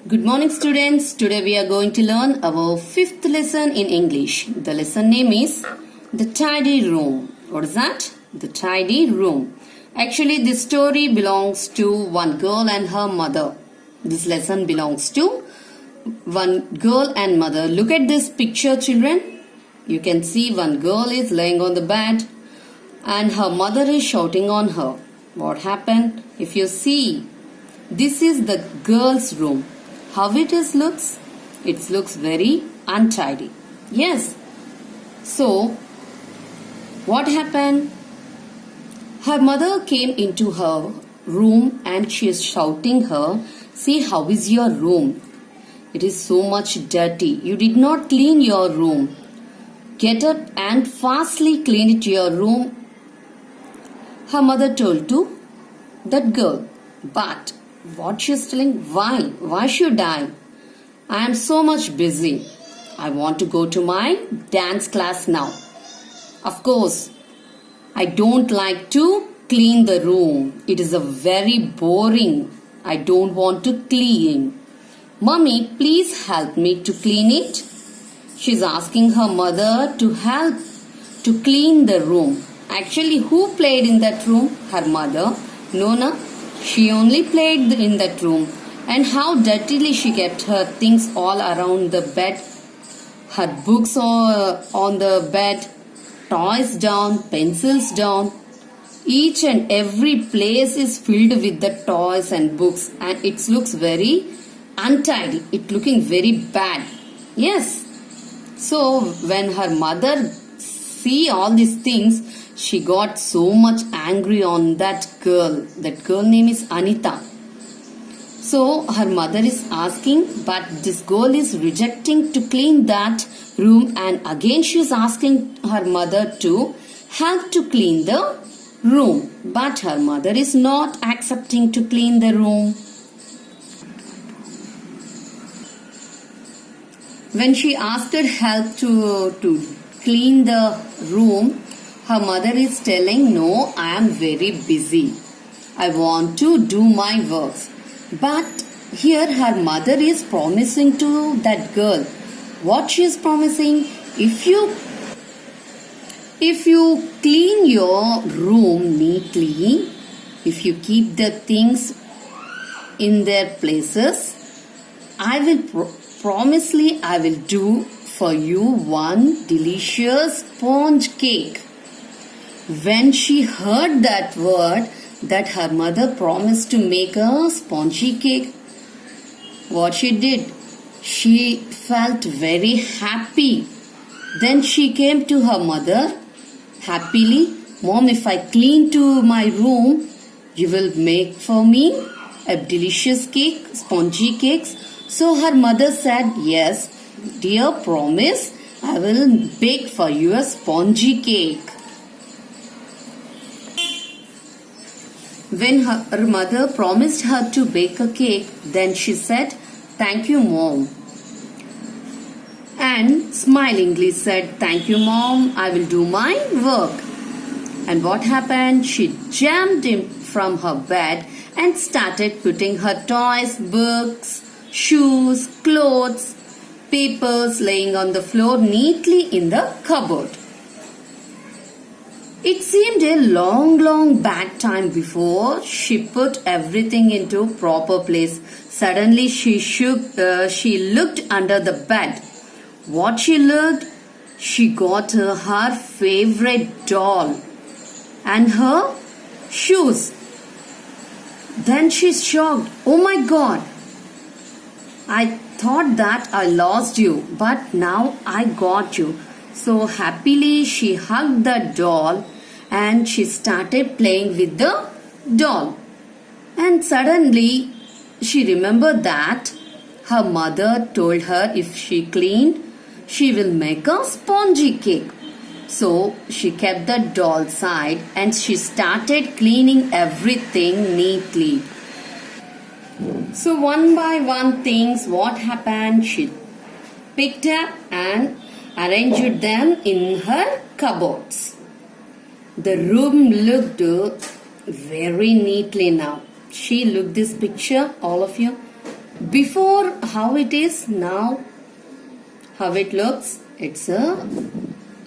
Good morning, students. Today we are going to learn our fifth lesson in English. The lesson name is The Tidy Room. What is that? The Tidy Room. Actually, this story belongs to one girl and her mother. This lesson belongs to one girl and mother. Look at this picture, children. You can see one girl is laying on the bed and her mother is shouting on her. What happened? If you see, this is the girl's room. How it looks? It looks very untidy. Yes. So, what happened? Her mother came into her room and she is shouting her, "See, how is your room? It is so much dirty. You did not clean your room. Get up and fastly clean it your room." Her mother told to that girl. But what she is telling? Why? Why should I? I am so much busy. I want to go to my dance class now. Of course, I don't like to clean the room. It is a very boring. I don't want to clean. Mummy, please help me to clean it. She's asking her mother to help to clean the room. Actually, who played in that room? Her mother. No, no. She only played in that room. And how dirtily she kept her things all around the bed. Her books are on the bed, toys down, pencils down. Each and every place is filled with the toys and books, and it looks very untidy. It looking very bad. Yes. So when her mother see all these things, she got so much angry on that girl. That girl name is Anita. So her mother is asking, but this girl is rejecting to clean that room, and again she is asking her mother to help to clean the room. But her mother is not accepting to clean the room. When she asked her help to clean the room, her mother is telling, "No, I am very busy. I want to do my works." But here her mother is promising to that girl. What she is promising? If you clean your room neatly, if you keep the things in their places, I will promisely I will do for you one delicious sponge cake. When she heard that word, that her mother promised to make a spongy cake, what she did? She felt very happy. Then she came to her mother happily. "Mom, if I clean to my room, you will make for me a delicious cake, spongy cakes." So her mother said, "Yes, dear, promise, I will bake for you a spongy cake." When her mother promised her to bake a cake, then she said, "Thank you, Mom." And smilingly said, "Thank you, Mom. I will do my work." And what happened? She jumped in from her bed and started putting her toys, books, shoes, clothes, papers laying on the floor neatly in the cupboard. It seemed a long bad time before she put everything into proper place. Suddenly she looked under the bed. What she looked? She got her favorite doll and her shoes. Then she's shocked. "Oh my God! I thought that I lost you, but now I got you." So happily she hugged the doll and she started playing with the doll. And suddenly she remembered that her mother told her if she cleaned, she will make a spongy cake. So she kept the doll side and she started cleaning everything neatly. So one by one things, what happened? She picked up and arranged them in her cupboards. The room looked very neatly now. She looked this picture, all of you. Before how it is, now how it looks. It's a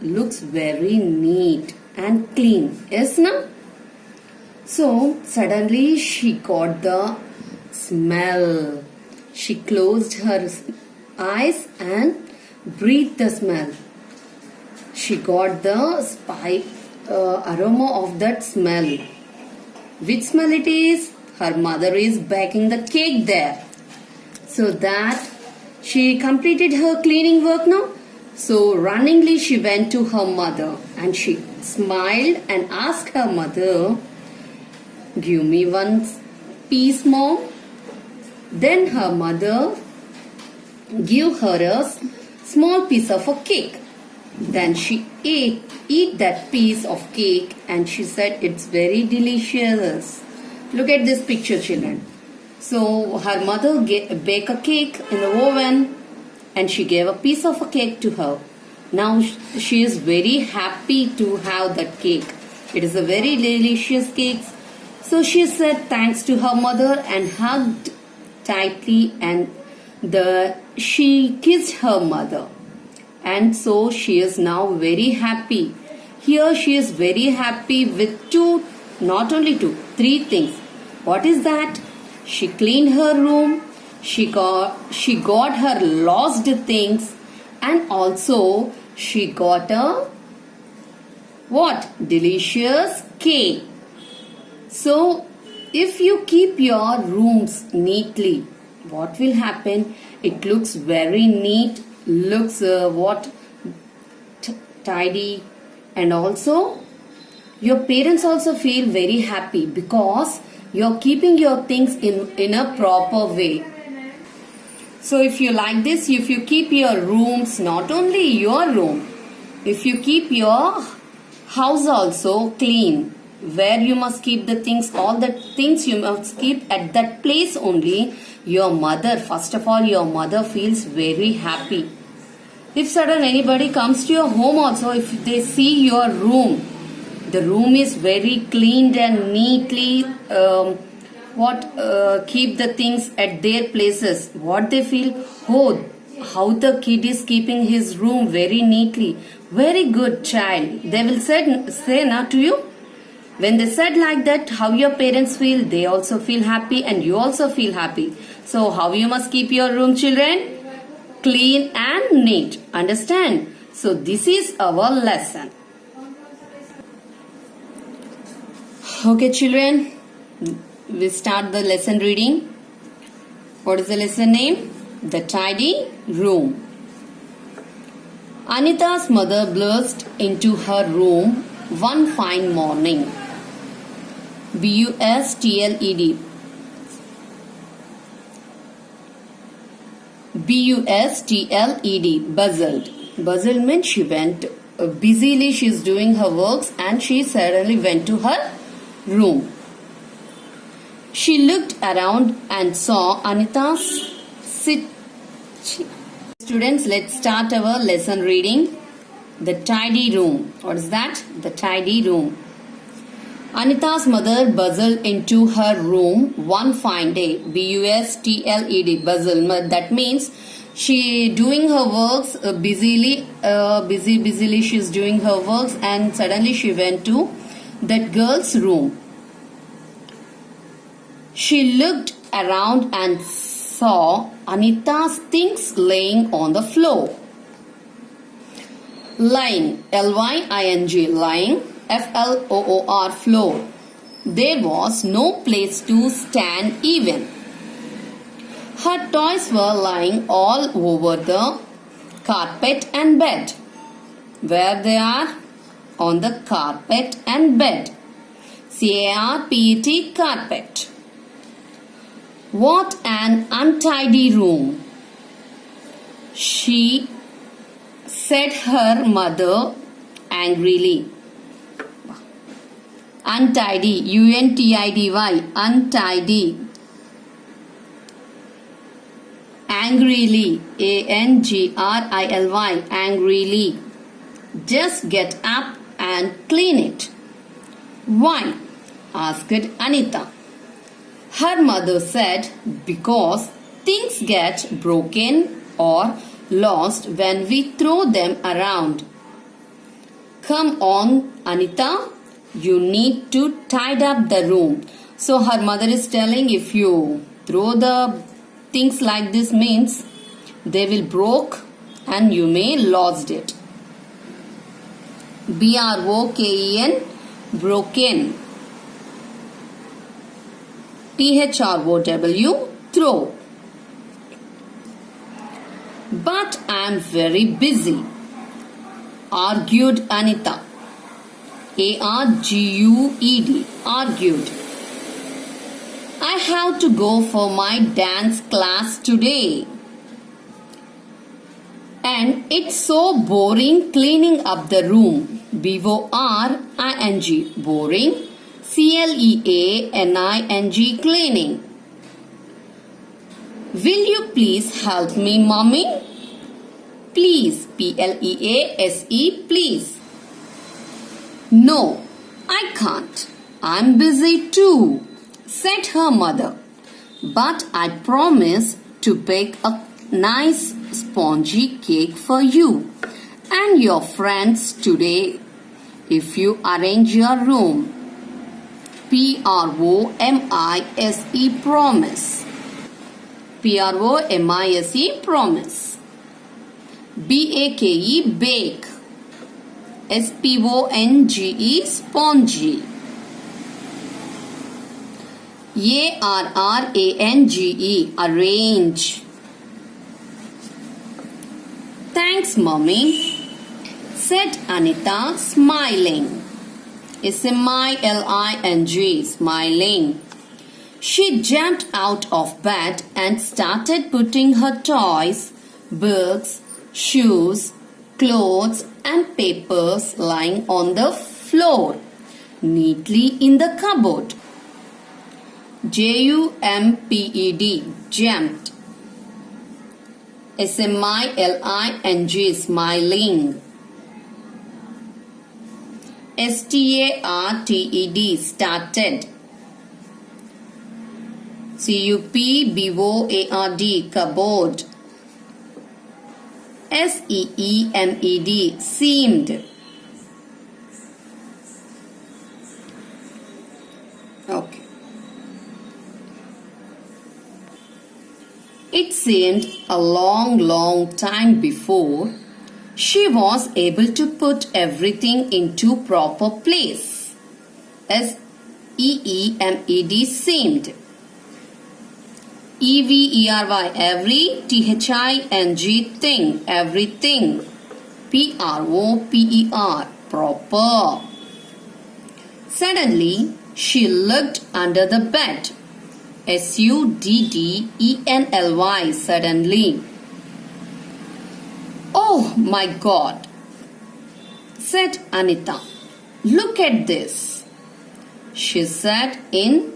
looks very neat and clean. Yes, no? So suddenly she got the smell. She closed her eyes and breathed the smell. She got the aroma of that smell. Which smell it is? Her mother is baking the cake there. So that she completed her cleaning work now. So runningly she went to her mother and she smiled and asked her mother, "Give me one piece, mom." Then her mother gave her a small piece of a cake. Then she ate that piece of cake and she said, "It's very delicious." Look at this picture, children. So her mother baked a cake in the oven and she gave a piece of a cake to her. Now she is very happy to have that cake. It is a very delicious cake. So she said thanks to her mother and hugged tightly, and she kissed her mother. And so she is now very happy. Here she is very happy with not only three things. What is that? She cleaned her room, she got her lost things, and also she got a what? Delicious cake. So if you keep your rooms neatly, what will happen? It looks very neat, looks tidy, and also your parents also feel very happy because you're keeping your things in a proper way. So if you like this, if you keep your rooms, not only your room, if you keep your house also clean, where you must keep the things, all the things you must keep at that place only, your mother, first of all, your mother feels very happy. If sudden anybody comes to your home also, if they see your room, the room is very cleaned and neatly keep the things at their places, what they feel, oh, how the kid is keeping his room very neatly, very good child, they will say na to you. When they said like that, how your parents feel, they also feel happy and you also feel happy. So how you must keep your room, children? Clean and neat. Understand? So this is our lesson. Okay, children, we start the lesson reading. What is the lesson name? The Tidy Room. Anita's mother burst into her room one fine morning. B-U-S-T-L-E-D. B-U-S-T-L-E-D. Buzzled. Buzzled means she went busily, she's doing her works and she suddenly went to her room. She looked around and saw Anita sit. Students, let's start our lesson reading. The Tidy Room. What is that? The Tidy Room. Anita's mother bustled into her room one fine day. B-U-S-T-L-E-D. Bustle. That means she doing her works busily she's doing her works and suddenly she went to that girl's room. She looked around and saw Anita's things laying on the floor. Lying, L-Y-I-N-G, lying, F-L-O-O-R, floor. There was no place to stand even. Her toys were lying all over the carpet and bed. Where they are? On the carpet and bed. C-A-R-P-E-T, carpet. What an untidy room, she said her mother angrily. Untidy, U-N-T-I-D-Y, untidy. Angrily, A-N-G-R-I-L-Y, angrily. Just get up and clean it. Why? Asked Anita. Her mother said, because things get broken or lost when we throw them around. Come on, Anita, you need to tidy up the room. So her mother is telling, if you throw the things like this means they will broke and you may lost it. B-R-O-K-E-N, broken. T-H-R-O-W, throw. But I am very busy, argued Anita. A-R-G-U-E-D, argued. I have to go for my dance class today. And it's so boring cleaning up the room. B-O-R-I-N-G, boring. C-L-E-A-N-I-N-G, cleaning. Will you please help me, Mommy? Please, P-L-E-A-S-E, please. No, I can't. I'm busy too, said her mother. But I promise to bake a nice spongy cake for you and your friends today if you arrange your room. P-R-O-M-I-S-E, promise. P-R-O-M-I-S-E, promise. B-A-K-E, bake. S-P-O-N-G-E, spongy. A-R-R-A-N-G-E, arrange. Thanks, Mommy, said Anita, smiling. S-M-I-L-I-N-G, smiling. She jumped out of bed and started putting her toys, books, shoes, clothes and papers lying on the floor, neatly in the cupboard. J-U-M-P-E-D, jumped. S-M-I-L-I-N-G, smiling. S-T-A-R-T-E-D, started. C-U-P-B-O-A-R-D, cupboard. S-E-E-M-E-D, seemed. Okay. It seemed a long time before she was able to put everything into proper place. S-E-E-M-E-D, seemed. E-V-E-R-Y, every. T-H-I-N-G, thing, everything. P-R-O-P-E-R, proper. Suddenly, she looked under the bed. S-U-D-D-E-N-L-Y, suddenly. Oh my God, said Anita. Look at this, she said in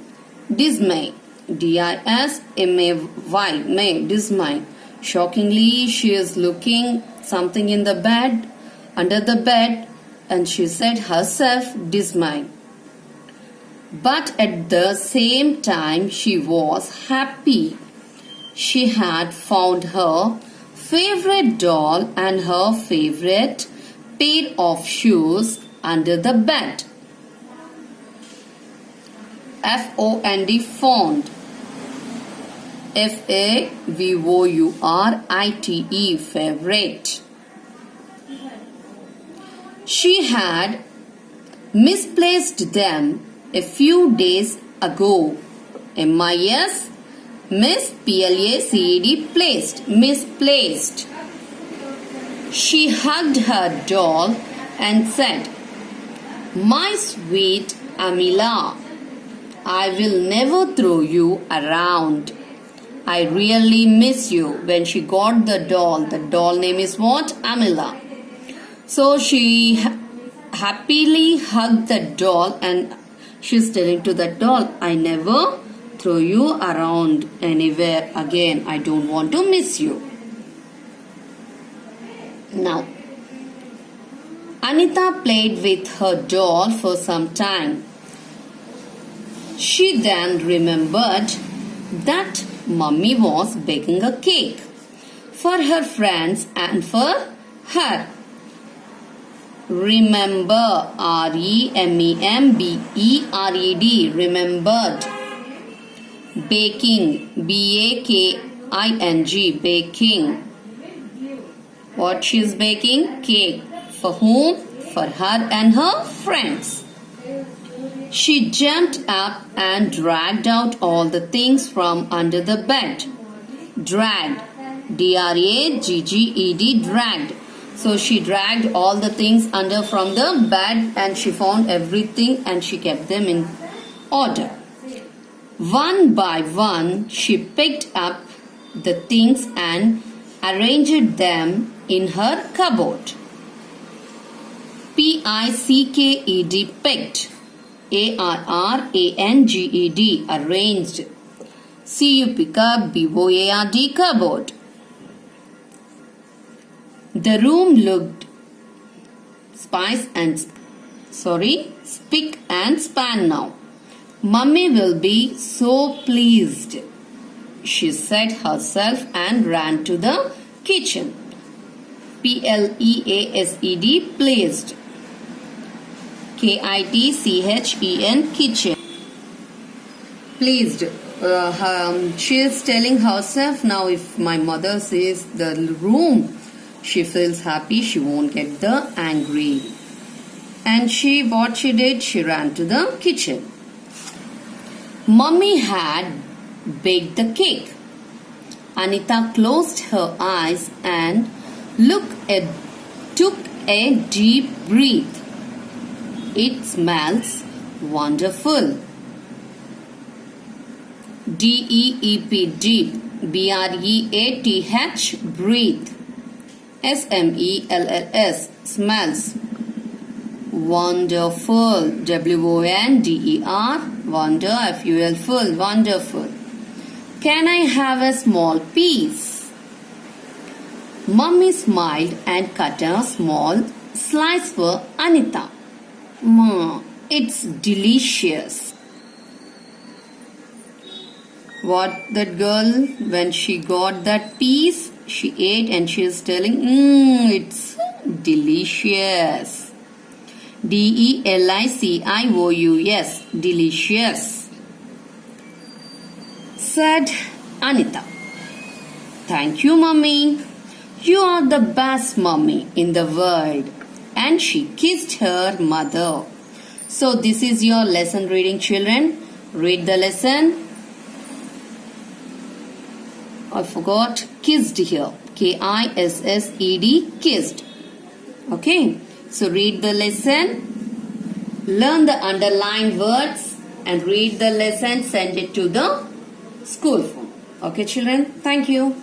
dismay. D-I-S-M-A-Y, may, dismay. Shockingly, she is looking something in the bed, under the bed, and she said herself dismay. But at the same time, she was happy. She had found her favorite doll and her favorite pair of shoes under the bed. F-O-N-D, found. F-A-V-O-U-R-I-T-E, favorite. She had misplaced them a few days ago. M-I-S, miss, P-L-A-C-E-D, placed, misplaced. She hugged her doll and said, My sweet Amila, I will never throw you around. I really miss you. When she got the doll name is what? Amila. So she happily hugged the doll and she's telling to the doll, I never throw you around anywhere again. I don't want to miss you. Now, Anita played with her doll for some time. She then remembered that Mummy was baking a cake for her friends and for her. Remember, R-E-M-E-M-B-E-R-E-D, remembered. Baking, B-A-K-I-N-G, baking. What she's baking? Cake. For whom? For her and her friends. She jumped up and dragged out all the things from under the bed. Dragged. D-R-A-G-G-E-D, dragged. So she dragged all the things under from the bed and she found everything and she kept them in order. One by one, she picked up the things and arranged them in her cupboard. P-I-C-K-E-D, picked. A-R-R-A-N-G-E-D, arranged. C-U-P-K, B-O-A-R-D, cupboard. The room looked spick and span now. Mummy will be so pleased, she said herself and ran to the kitchen. P-L-E-A-S-E-D, pleased. K-I-T-C-H-E-N, kitchen. Pleased. She is telling herself, now if my mother says the room, she feels happy, she won't get the angry. And what she did, she ran to the kitchen. Mummy had baked the cake. Anita closed her eyes and took a deep breath. It smells wonderful. D-E-E-P, deep. B-R-E-A-T-H, breathe. S-M-E-L-L-S, smells. Wonderful. W-O-N-D-E-R, wonder, F-U-L, full, wonderful. Can I have a small piece? Mummy smiled and cut a small slice for Anita. Ma, it's delicious. What that girl, when she got that piece, she ate and she is telling, it's delicious. D-E-L-I-C-I-O-U-S, delicious, said Anita. Thank you, Mummy. You are the best mummy in the world. And she kissed her mother. So this is your lesson reading, children. Read the lesson. I forgot kissed here. K-I-S-S-E-D, kissed. Okay. So read the lesson. Learn the underlined words and read the lesson. Send it to the school phone. Okay, children. Thank you.